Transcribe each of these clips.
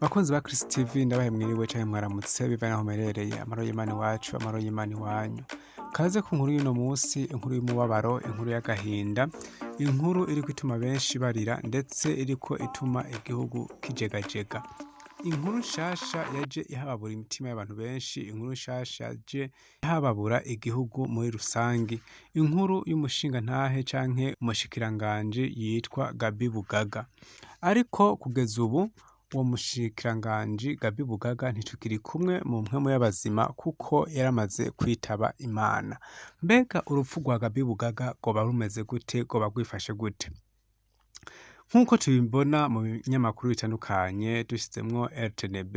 Bakunzi ba Chris TV ndabahe mwiriwe canke mwaramutse bivanye naho muherereye, amahoro y'Imana iwacu, amahoro y'Imana iwanyu. Kaze ku nkuru y'uno musi, inkuru y'umubabaro, inkuru y'agahinda, inkuru iriko ituma benshi barira ndetse iriko ituma igihugu kijegajega. Inkuru nshasha yaje ihababura imitima y'abantu benshi, inkuru nshasha yaje ihababura igihugu muri rusangi, inkuru y'umushingantahe canke umushikiranganji yitwa Gabi Bugaga. Ariko kugeza ubu uwo mushikiranganji Gabi Bugaga ntitukiri kumwe mu mpwemu y'abazima kuko yaramaze kwitaba Imana. Mbega urupfu rwa Gabi Bugaga rwoba rumeze gute, rwoba rwifashe gute? Nk'uko tubibona mu binyamakuru bitandukanye dushizemwo RTNB,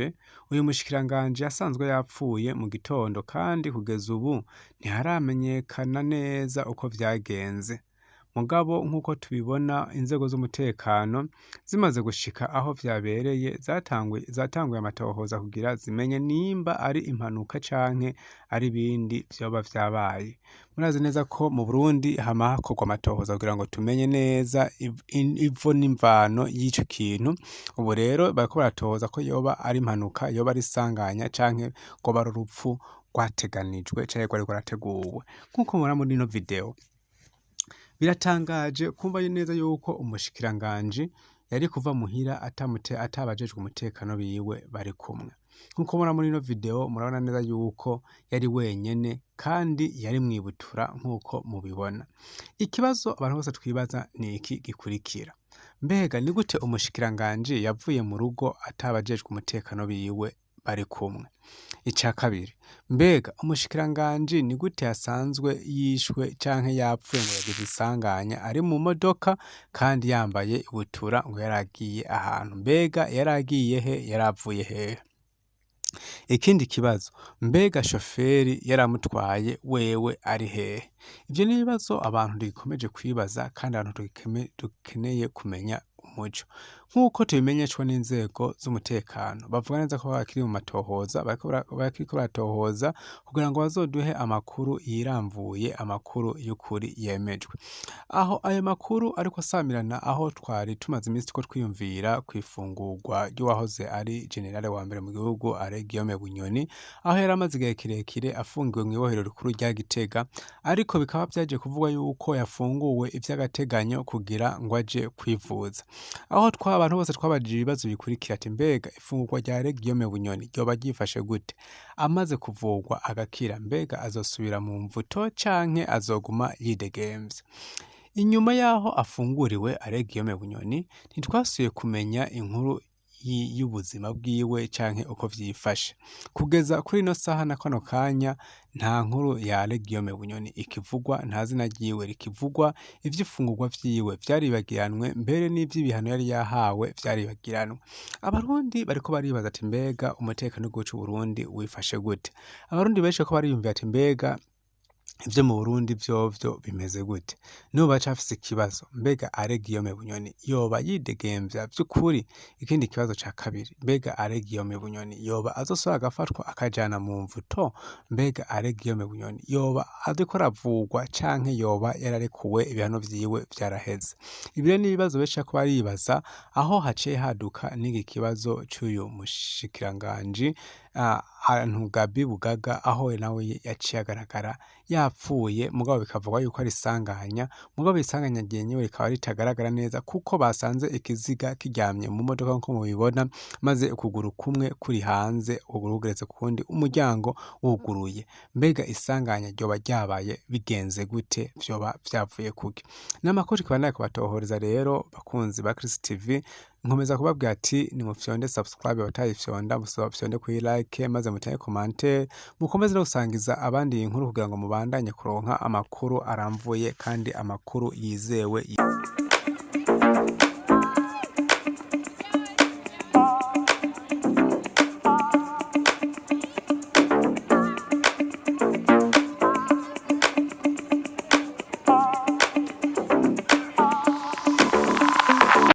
uyu mushikiranganji yasanzwe yapfuye mu gitondo kandi kugeza ubu ntiharamenyekana neza uko vyagenze. Mugabo nk'uko tubibona inzego z'umutekano zimaze gushika aho vyabereye zatanguye amatohoza kugira zimenye nimba ari impanuka canke ari ibindi vyoba vyabaye. Murazi neza ko mu Burundi hama hakorwa amatohoza kugira ngo tumenye neza ivo n'imvano y'ico kintu. Ubu rero bariko baratohoza ko yoba ari impanuka, yoba ari isanganya canke rwoba ari urupfu rwateganijwe canke rwari rwarateguwe. Nk'uko mubona muri ino video, biratangaje kumva neza yuko umushikiranganji yari kuva muhira atabajejwe umutekano biwe bari kumwe. Nk'uko mubona muri ino video murabona neza yuko yari wenyene kandi yari mwibutura nk'uko mubibona. Ikibazo abantu bose twibaza ni iki gikurikira: mbega ni gute umushikiranganji yavuye mu rugo atabajejwe umutekano biwe bari kumwe? Ica kabiri, mbega umushikiranganji ni gute yasanzwe yishwe canke yapfuye ngo yagize isanganya ari mu modoka kandi yambaye ibutura ngo yaragiye ahantu? Mbega yaragiye he, yaravuye hehe? Ikindi kibazo, mbega shoferi yaramutwaye wewe ari hehe? Ivyo ni ibibazo abantu dukomeje kwibaza kandi abantu dukeneye kumenya umuco. Nk'uko tubimenyeshwa n'inzego z'umutekano bavuga neza ko bakiri mu matohoza, bariko baratohoza kugira ngo bazoduhe amakuru yiramvuye, amakuru y'ukuri yemejwe. Aho ayo makuru ariko asamirana aho twari tumaze iminsi tuko twiyumvira kw'ifungurwa ry'uwahoze ari generale wa mbere mu gihugu Alain Guillaume Bunyoni, aho yari amaze igihe kirekire afungiwe mw'ibohero rikuru rya Gitega, ariko bikaba vyaje kuvugwa yuko yafunguwe ivy'agateganyo kugira ngo aje kwivuza. Aho abantu bose twabajije ibibazo bikurikira ati mbega ifungurwa rya Alain Guillaume Bunyoni ryoba ryifashe gute? Amaze kuvurwa agakira, mbega azosubira mu mvuto canke azoguma yidegemvya? Inyuma yaho afunguriwe Alain Guillaume Bunyoni ntitwasubiye kumenya inkuru y'ubuzima bwiwe canke uko vyifashe. Kugeza kuri ino saha na kano kanya nta nkuru ya Alain Guillaume Bunyoni ikivugwa, nta zina ryiwe rikivugwa, ivy'ifungurwa vyiwe vyaribagiranwe, mbere n'ivy'ibihano yari yahawe vyaribagiranwe. Abarundi bariko baribaza ati mbega umutekano w'igihugu c'Uburundi wifashe gute? Abarundi benshi bariko bariyumvira ati mbega ivyo mu Burundi vyovyo bimeze gute? Nibo bacafise ikibazo, mbega Alain Guillaume Bunyoni yoba yidegemvya vy'ukuri? Ikindi kibazo ca kabiri, mbega Alain Guillaume Bunyoni yoba azosubira agafatwa akajana mu mvuto? Mbega Alain Guillaume Bunyoni yoba ariko aravurwa canke yoba yararekuwe ibihano vyiwe vyaraheze? Ibi rero ni ibibazo benshi bariko baribaza, aho haciye haduka n'iki kibazo c'uyu mushikiranganji Gabi Bugaga, aho nawe yaciye agaragara yapfuye, mugabo bikavugwa yuko ari isanganya. Mugabo isanganya ryenyewe rikaba ritagaragara neza kuko basanze ikiziga kiryamye mu modoka nkuko mubibona, maze ukuguru kumwe kuri hanze, ukuguru kugeretse kukundi, umuryango wuguruye. Mbega isanganya ryoba ryabaye bigenze gute? Vyoba vyavuye kuki? N'amakuru tukaba kubatohoreza rero bakunzi ba Chris TV. Nkomeza kubabwira ati nimufyonde subscribe, abatayifyonda musabafyonde kuri like, maze mutange commentaire, mukomeze no gusangiza abandi iyi nkuru kugira ngo mubandanye kuronka amakuru aramvuye kandi amakuru yizewe.